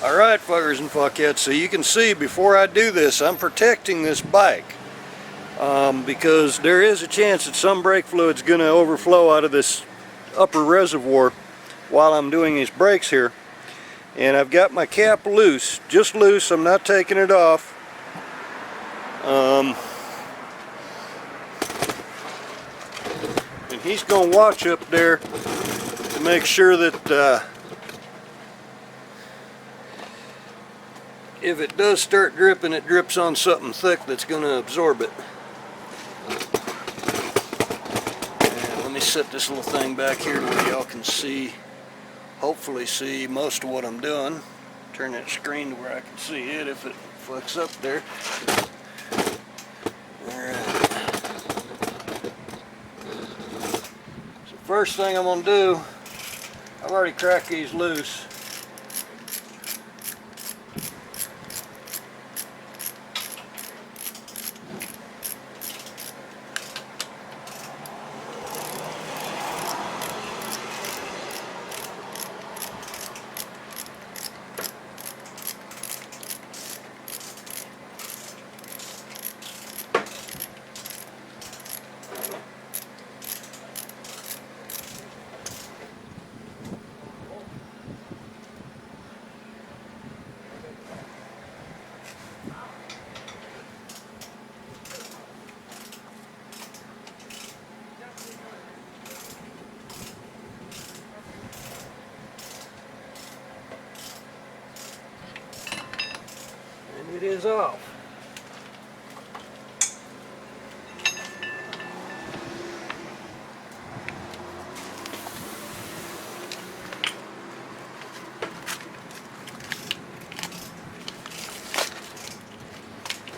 Alright, fuckers and fuckheads, so you can see before I do this, I'm protecting this bike because there is a chance that some brake fluid's going to overflow out of this upper reservoir while I'm doing these brakes here. And I've got my cap loose, just loose, I'm not taking it off. And he's going to watch up there to make sure that if it does start dripping, it drips on something thick that's going to absorb it. And let me set this little thing back here to where y'all can see, hopefully see most of what I'm doing. Turn that screen to where I can see it if it flicks up there. Alright. So first thing I'm going to do, I've already cracked these loose. It is off.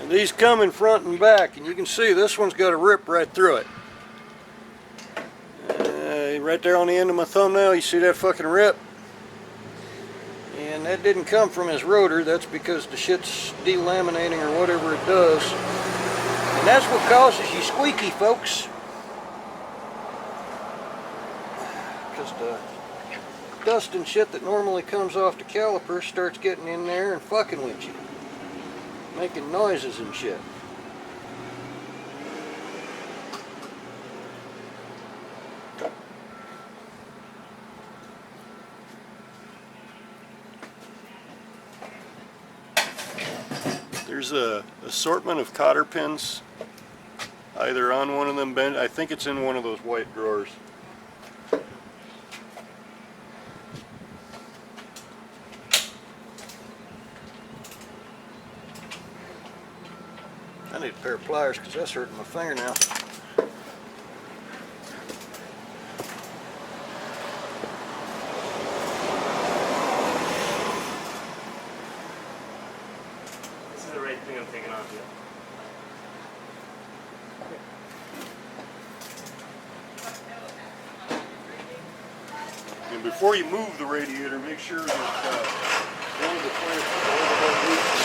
And these come in front and back, and you can see this one's got a rip right through it. Right there on the end of my thumbnail, you see that fucking rip? And that didn't come from his rotor, that's because the shit's delaminating or whatever it does. And that's what causes you squeaky, folks. Because the dust and shit that normally comes off the caliper starts getting in there and fucking with you. Making noises and shit. There's a assortment of cotter pins either on one of them bench. I think it's in one of those white drawers. I need a pair of pliers because that's hurting my finger now. I'm taking off yet. And before you move the radiator, make sure that one of the clamps is overhead loose.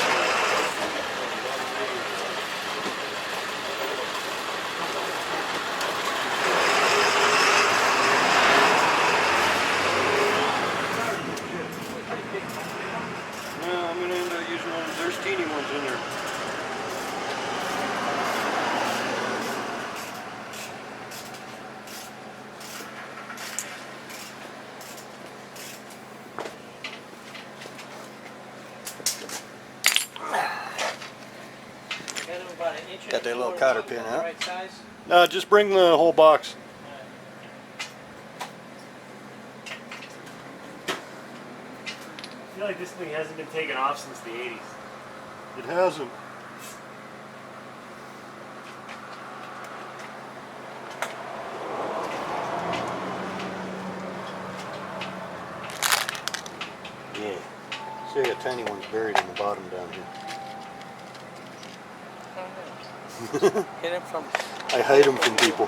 No, I'm going to end up using one. There's teeny ones in there. Got that little cotter pin out. Right size? No, just bring the whole box. I feel like this thing hasn't been taken off since the 80s. It hasn't. Yeah. See, I got tiny ones buried in the bottom down here. Hid him from. I hide them from people.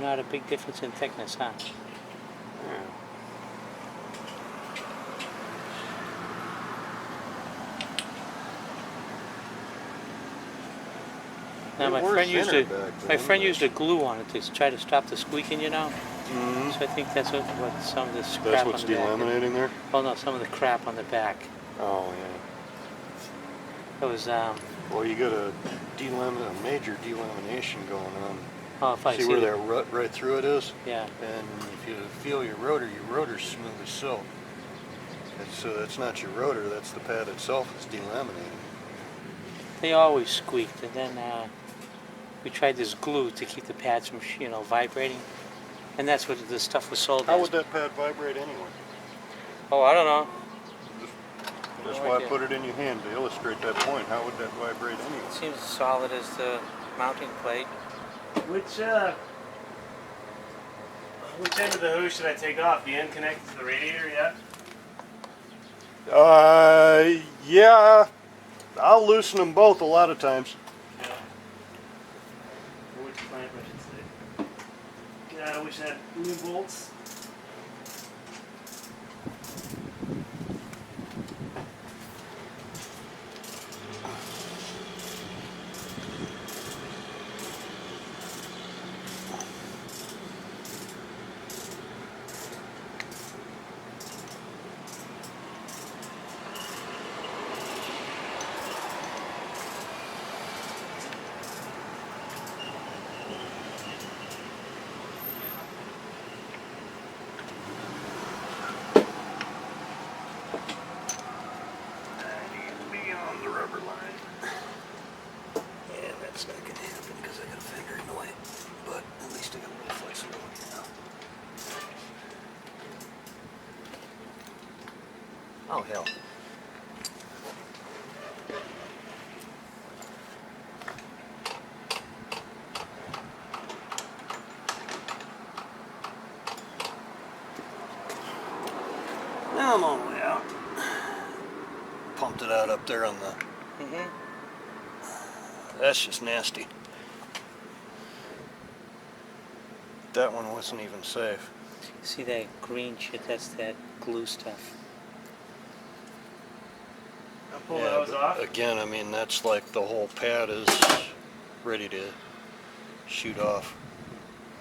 Not a big difference in thickness, huh? Yeah. Now my It worked friend used thinner a back my then, friend but- used a glue on it to try to stop the squeaking, you know. Mm-hmm. So I think that's what some of this That's crap what's on the back. delaminating there? Well, no, some of the crap on the back. Oh, yeah. It was Well, you got a major delamination going on. oh, if I See see where the- that rut right through it is? Yeah. And if you feel your rotor's smooth as silk. So that's not your rotor, that's the pad itself that's delaminating. They always squeaked, and then we tried this glue to keep the pads from, vibrating, and that's what this stuff was sold How as. would that pad vibrate anyway? Oh, I don't know. That's No why I idea. put it in your hand to illustrate that point. How would that vibrate anyway? It seems as solid as the mounting plate. Which end of the hose should I take off? The end connected to the radiator, yeah? Yeah. I'll loosen them both a lot of times. Yeah. Or which clamp I should say. Yeah, I wish I had new bolts. That's not going to happen because I got a finger in the way, but at least I got a little flexibility now. Oh, hell. Now I'm all the way out. Pumped it out up there on the... That's just nasty. That one wasn't even safe. See that green shit? That's that glue stuff. I'll pull the hose but off. again, I mean, that's like the whole pad is ready to shoot off.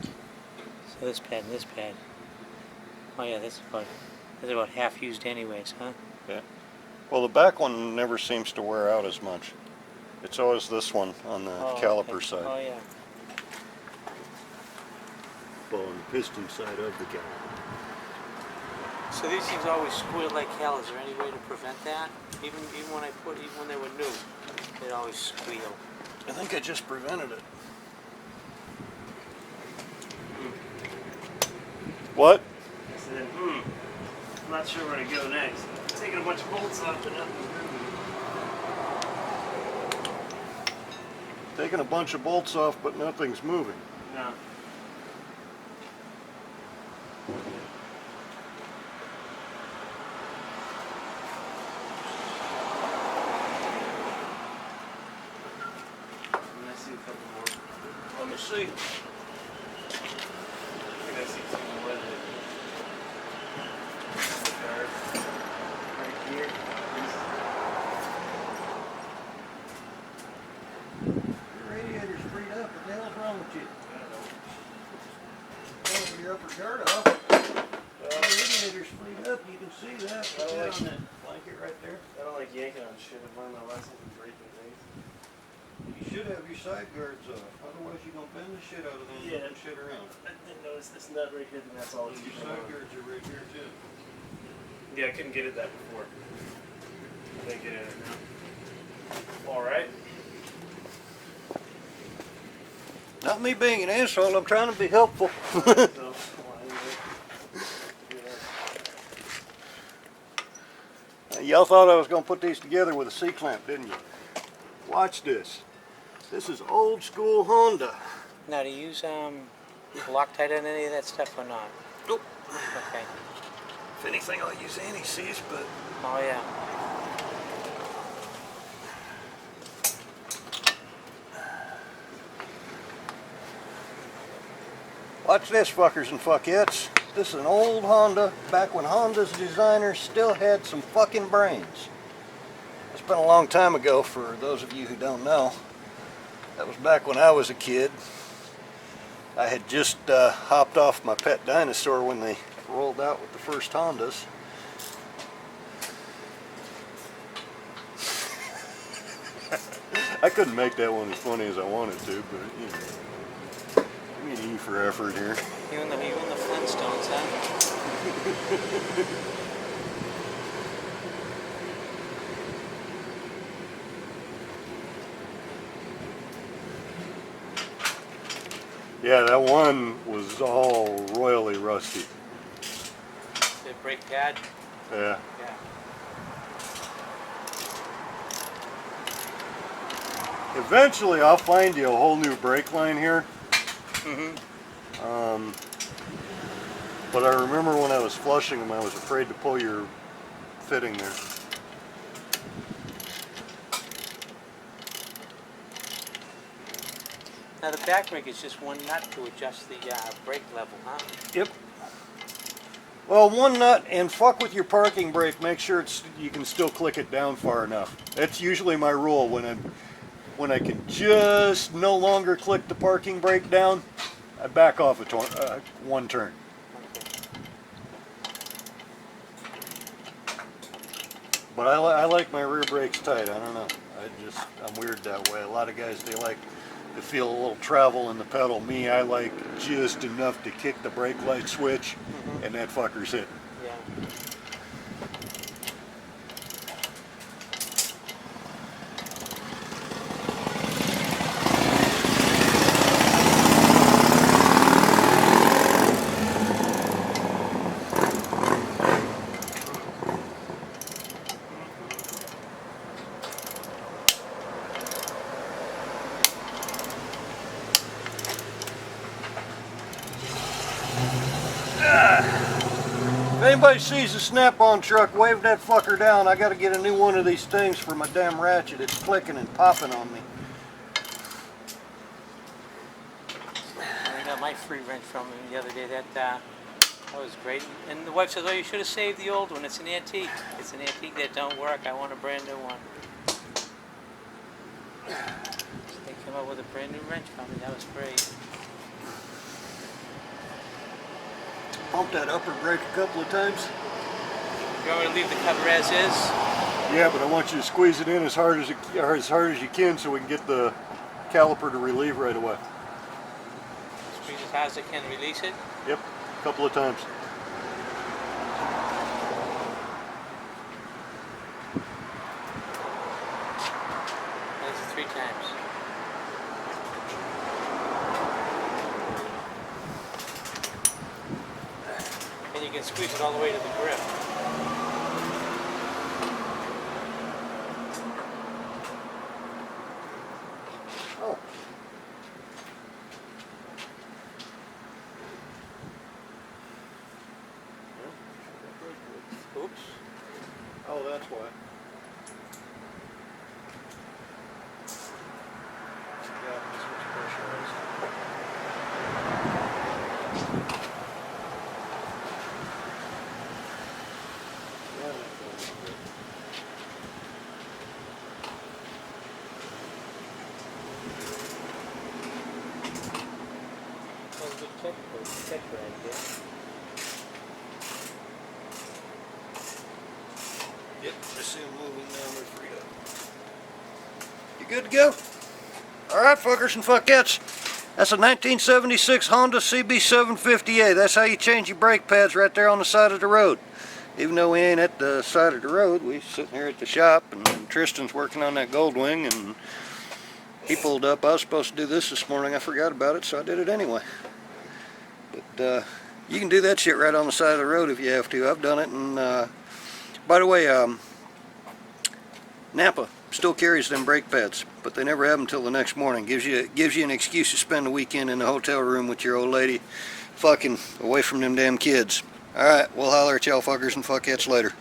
So this pad and this pad. Oh yeah, that's about half used anyways, huh? Yeah. Well, the back one never seems to wear out as much. It's always this one on the caliper okay. side. Oh yeah. Well, on the piston side of the caliper. So these things always squeal like hell. Is there any way to prevent that? Even when they were new, they'd always squeal. I think I just prevented it. What? I said, I'm not sure where to go next. Taking a bunch of bolts off, but nothing's moving. Taking a bunch of bolts off, but nothing's moving. No. I see a couple more. Let me see. I think I see two more that right here. Your radiator's freed up. What the hell's wrong with you? Your upper guard off. Your radiator's freed up. You can see that. Put that on that blanket right there. I don't like yanking on shit. I've learned my lesson from breaking things. You should have your side guards off. Otherwise, you're going to bend the shit out of them Yeah. and shit around. I didn't notice this nut right here, and that's all it's Your keeping side on. guards are right here, too. Yeah, I couldn't get it that before. I think get it now. Alright. Not me being an asshole. I'm trying to be helpful. So, Y'all thought I was going to put these together with a C-clamp, didn't you? Watch this. This is old school Honda. Now, do you use Loctite on any of that stuff or not? Nope. Okay. If anything, I'll use anti-seize, but... Oh yeah. Watch this, fuckers and fuckettes. This is an old Honda, back when Honda's designers still had some fucking brains. It's been a long time ago for those of you who don't know. That was back when I was a kid. I had just hopped off my pet dinosaur when they rolled out with the first Hondas. I couldn't make that one as funny as I wanted to, but you know, give me an E for effort here. You and the Flintstones, huh? Yeah, that one was all royally rusty. The brake pad. Yeah. Yeah. Eventually, I'll find you a whole new brake line here. But I remember when I was flushing them, I was afraid to pull your fitting there. Now the back brake is just one nut to adjust the brake level, huh? Yep. Well, one nut, and fuck with your parking brake. Make sure you can still click it down far enough. That's usually my rule when I can just no longer click the parking brake down. I back off one turn. But I like my rear brakes tight. I don't know. I'm weird that way. A lot of guys, they like to feel a little travel in the pedal. Me, I like just enough to kick the brake light switch, and that fucker's hit. Yeah. If anybody sees a Snap-on truck, wave that fucker down. I gotta get a new one of these things for my damn ratchet. It's clicking and popping on me. I got my free wrench from him the other day. That was great. And the wife says, "Oh, you should have saved the old one. It's an antique. It's an antique that don't work. I want a brand new one." So they came up with a brand new wrench for me. That was great. Pump that upper brake a couple of times. You want me to leave the cover as is? Yeah, but I want you to squeeze it in as hard as you can so we can get the caliper to relieve right away. Squeeze as hard as I can, release it. Yep, a couple of times. That's 3 times. And you can squeeze it all the way to the grip. Oh. Oops. Oh, that's why. Yeah, that's what's pressurized. Check right there. Yep, just see them moving now, they're freed up. You good to go? Alright, fuckers and fuckettes. That's a 1976 Honda CB750A. That's how you change your brake pads right there on the side of the road. Even though we ain't at the side of the road, we sitting here at the shop, and Tristan's working on that Goldwing, and he pulled up. I was supposed to do this morning. I forgot about it, so I did it anyway. But you can do that shit right on the side of the road if you have to. I've done it. And by the way, Napa still carries them brake pads, but they never have them till the next morning. Gives you an excuse to spend the weekend in the hotel room with your old lady, fucking away from them damn kids. All right, we'll holler at y'all fuckers and fuckheads later.